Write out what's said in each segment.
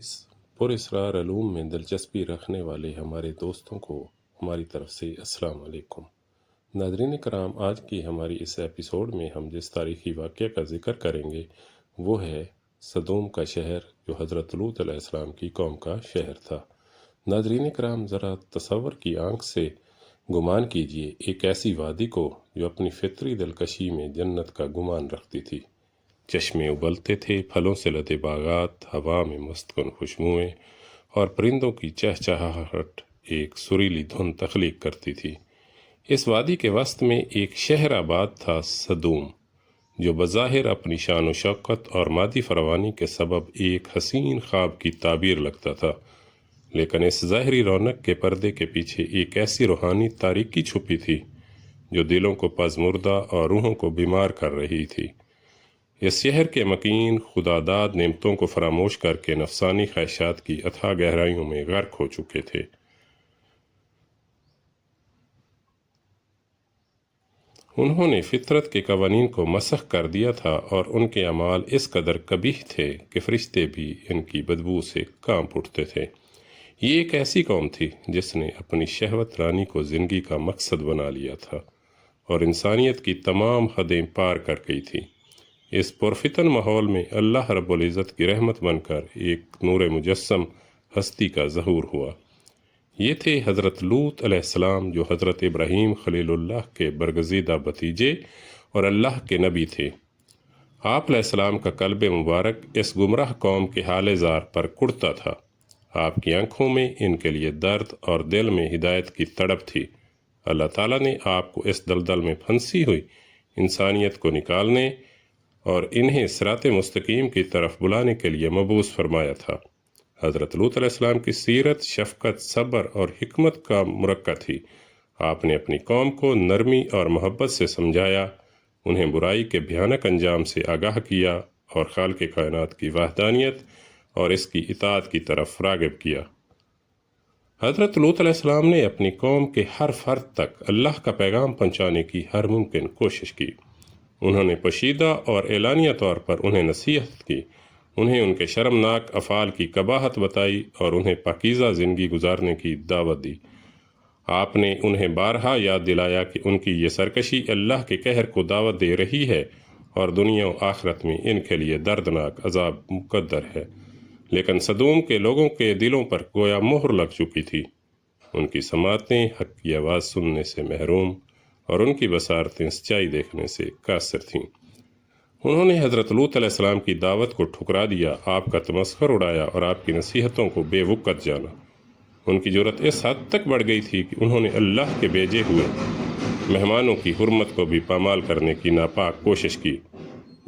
इस पुरस्रार अलूम में दिलचस्पी रखने वाले हमारे दोस्तों को हमारी तरफ से अस्सलाम वालेकुम। नाज़रीन कराम, आज की हमारी इस एपिसोड में हम जिस तारीख़ी वाक़या का ज़िक्र करेंगे वो है सदूम का शहर, जो हज़रत लूत अलैहिस्सलाम की कौम का शहर था। नाज़रीन कराम, ज़रा तसव्वुर की आंख से गुमान कीजिए एक ऐसी वादी को जो अपनी फितरी दिलकशी में जन्नत का गुमान रखती थी। चश्मे उबलते थे, फलों से लदे बागात, हवा में मस्तकन खुशबुएं और परिंदों की चहचहाहट एक सुरीली धुन तख्लीक करती थी। इस वादी के वस्त में एक शहर आबाद था, सदूम, जो बज़ाहिर अपनी शान व शौकत और मादी फरवानी के सबब एक हसीन ख्वाब की ताबीर लगता था, लेकिन इस ज़ाहरी रौनक के पर्दे के पीछे एक ऐसी रूहानी तारीकी छुपी थी जो दिलों को पज़मुर्दा और रूहों को बीमार कर रही थी। इस शहर के मकीन खुदादाद नेमतों को फरामोश करके नफसानी ख्वाहिशात की अथाह गहराइयों में गर्क हो चुके थे। उन्होंने फितरत के कवानीन को मसख कर दिया था और उनके अमाल इस कदर कबीह थे कि फरिश्ते भी इनकी बदबू से कांप उठते थे। ये एक ऐसी कौम थी जिसने अपनी शहवत रानी को ज़िंदगी का मकसद बना लिया था और इंसानियत की तमाम हदें पार कर गई थी। इस पुरफितन माहौल में अल्लाह रब्बुल इज़्ज़त की रहमत बनकर एक नूर मुजस्सम हस्ती का ज़हूर हुआ। ये थे हज़रत लूत अलैहिस्सलाम, जो हज़रत इब्राहीम खलीलुल्लाह के बरगज़ीदा भतीजे और अल्लाह के नबी थे। आप अलैहिस्सलाम का कल्ब मुबारक इस गुमराह कौम के हाल ज़ार पर कुड़ता था। आपकी आंखों में इनके लिए दर्द और दिल में हिदायत की तड़प थी। अल्लाह ताला ने आपको इस दलदल में फंसी हुई इंसानियत को निकालने और इन्हें सिराते मुस्तकीम की तरफ बुलाने के लिए मबूस फरमाया था। हज़रत लूत अलैहिस्सलाम की सीरत शफ़क़त, सब्र और हिकमत का मुरक्का थी। आपने अपनी कौम को नरमी और मोहब्बत से समझाया, उन्हें बुराई के भयानक अंजाम से आगाह किया और खालिक़ कायनात की वहदानियत और इसकी इताअत की तरफ राग़िब किया। हज़रत लूत अलैहिस्सलाम ने अपनी कौम के हर फ़र्द तक अल्लाह का पैगाम पहुँचाने की हर मुमकिन कोशिश की। उन्होंने पोशीदा और एलानिया तौर पर उन्हें नसीहत की, उन्हें उनके शर्मनाक अफ़ाल की कबाहत बताई और उन्हें पाकीज़ा ज़िंदगी गुजारने की दावत दी। आपने उन्हें बारहा याद दिलाया कि उनकी ये सरकशी अल्लाह के कहर को दावत दे रही है और दुनिया और आखिरत में इनके लिए दर्दनाक अजाब मुक़द्दर है। लेकिन सदूम के लोगों के दिलों पर गोया मोहर लग चुकी थी। उनकी समातें हक़ की आवाज़ सुनने से महरूम और उनकी बसारतें सच्चाई देखने से कासिर थीं। उन्होंने हज़रत लूत अलैहिस्सलाम की दावत को ठुकरा दिया, आपका तमस्खुर उड़ाया और आपकी नसीहतों को बेवक़्त जाना। उनकी जुर्रत इस हद तक बढ़ गई थी कि उन्होंने अल्लाह के भेजे हुए मेहमानों की हुर्मत को भी पामाल करने की नापाक कोशिश की।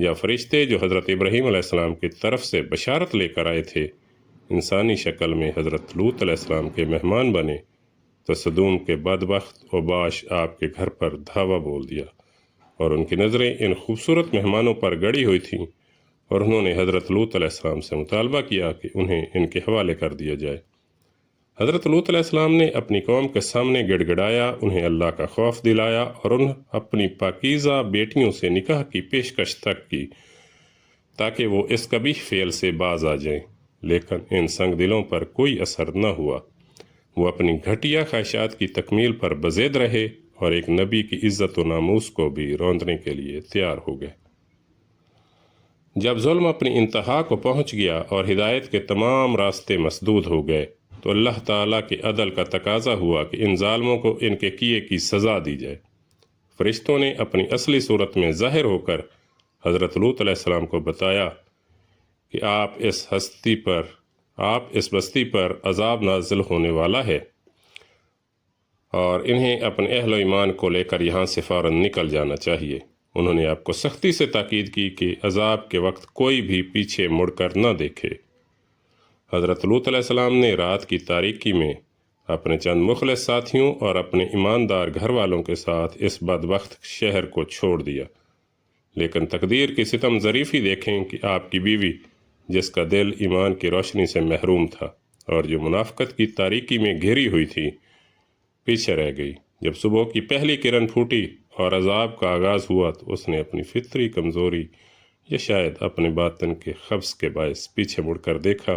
या फरिश्ते जो हज़रत इब्राहीम अलैहिस्सलाम की तरफ से बशारत लेकर आए थे, इंसानी शक्ल में हज़रत लूत अलैहिस्सलाम के मेहमान बने तो सदूम के बदबख्त ओबाश आपके घर पर धावा बोल दिया और उनकी नज़रें इन खूबसूरत मेहमानों पर गड़ी हुई थीं और उन्होंने हज़रत लूत अलैहिस्सलाम से मुतालबा किया कि उन्हें इनके हवाले कर दिया जाए। हज़रत लूत अलैहिस्सलाम ने अपनी कौम के सामने गिड़गिड़ाया, उन्हें अल्लाह का खौफ दिलाया और उन्हें अपनी पाकीज़ा बेटियों से निकाह की पेशकश तक की ताकि वो इस कबीह फेल से बाज आ जाएं। लेकिन इन संग दिलों पर कोई असर न हुआ। वो अपनी घटिया ख्वाहिशात की तकमील पर बज़ेद रहे और एक नबी की इज़्ज़त व नामूस को भी रौंदने के लिए तैयार हो गए। जब जुल्म अपनी इंतहा को पहुँच गया और हिदायत के तमाम रास्ते मसदूद हो गए तो अल्लाह ताला के अदल का तकाजा हुआ कि इन जालिमों को इनके किए की सज़ा दी जाए। फरिश्तों ने अपनी असली सूरत में ज़ाहिर होकर हज़रत लूत अलैहिस्सलाम को बताया कि आप इस बस्ती पर अजाब नाजिल होने वाला है और इन्हें अपने अहल ईमान को लेकर यहाँ से फ़ौरन निकल जाना चाहिए। उन्होंने आपको सख्ती से ताकीद की कि अजाब के वक्त कोई भी पीछे मुड़कर न देखे। हज़रत लूत अलैहिस्सलाम ने रात की तारीकी में अपने चंद मुखलिस साथियों और अपने ईमानदार घर वालों के साथ इस बदबख्त शहर को छोड़ दिया। लेकिन तकदीर की सितम ज़रीफ़ी देखें कि आपकी बीवी, जिसका दिल ईमान की रोशनी से महरूम था और जो मुनाफ़क़त की तारीकी में घिरी हुई थी, पीछे रह गई। जब सुबह की पहली किरण फूटी और अजाब का आगाज़ हुआ तो उसने अपनी फितरी कमज़ोरी या शायद अपने बातन के ख़ब्ज़ के बायस पीछे मुड़कर देखा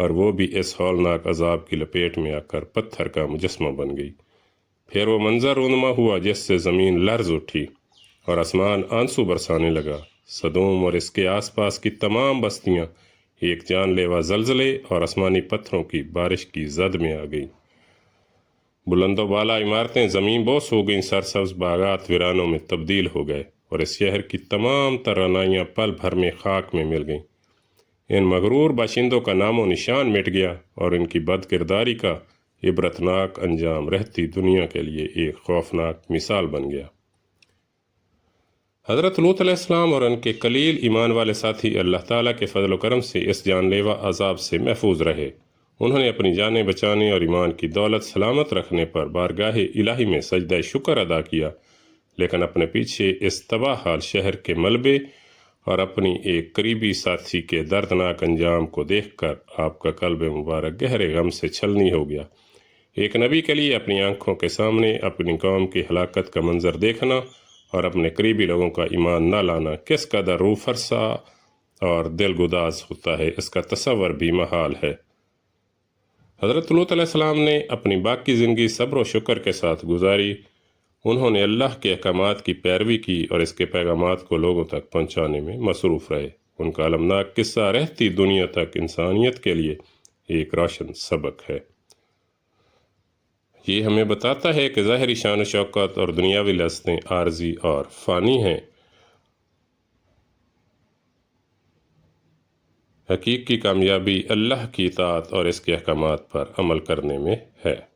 اور وہ بھی اس ہولناک عذاب کی لپیٹ میں آ کر پتھر کا مجسمہ بن گئی۔ پھر وہ منظر رونما ہوا جس سے زمین لرز اٹھی اور آسمان آنسو برسانے لگا۔ سدوم اور اس کے آس پاس کی تمام بستیاں ایک جان لیوا زلزلے اور آسمانی پتھروں کی بارش کی زد میں آ گئیں۔ بلند و بالا عمارتیں زمین بوس ہو گئیں، سرسبز باغات ویرانوں میں تبدیل ہو گئے اور اس شہر کی تمام توانائیاں پل بھر میں خاک میں مل گئیں۔ ان مغرور باشندوں کا نام و نشان مٹ گیا اور ان کی بد کرداری کا عبرتناک انجام رہتی دنیا کے لیے ایک خوفناک مثال بن گیا۔ حضرت لوط علیہ السلام اور ان کے قلیل ایمان والے ساتھی اللہ تعالیٰ کے فضل و کرم سے اس جان لیوا عذاب سے محفوظ رہے۔ انہوں نے اپنی جانیں بچانے اور ایمان کی دولت سلامت رکھنے پر بارگاہ الہی میں سجدہ شکر ادا کیا، لیکن اپنے پیچھے اس تباہ حال شہر کے ملبے اور اپنی ایک قریبی ساتھی کے دردناک انجام کو دیکھ کر آپ کا قلب مبارک گہرے غم سے چھلنی ہو گیا۔ ایک نبی کے لیے اپنی آنکھوں کے سامنے اپنی قوم کی ہلاکت کا منظر دیکھنا اور اپنے قریبی لوگوں کا ایمان نہ لانا کس قدر روح فرسا اور دل گداز ہوتا ہے، اس کا تصور بھی محال ہے۔ حضرت لوط علیہ السلام نے اپنی باقی زندگی صبر و شکر کے ساتھ گزاری۔ انہوں نے اللہ کے احکامات کی پیروی کی اور اس کے پیغامات کو لوگوں تک پہنچانے میں مصروف رہے۔ ان کا المناک قصہ رہتی دنیا تک انسانیت کے لیے ایک روشن سبق ہے۔ یہ ہمیں بتاتا ہے کہ ظاہری شان و شوکت اور دنیاوی لذتیں عارضی اور فانی ہیں، حقیقی کامیابی اللہ کی اطاعت اور اس کے احکامات پر عمل کرنے میں ہے۔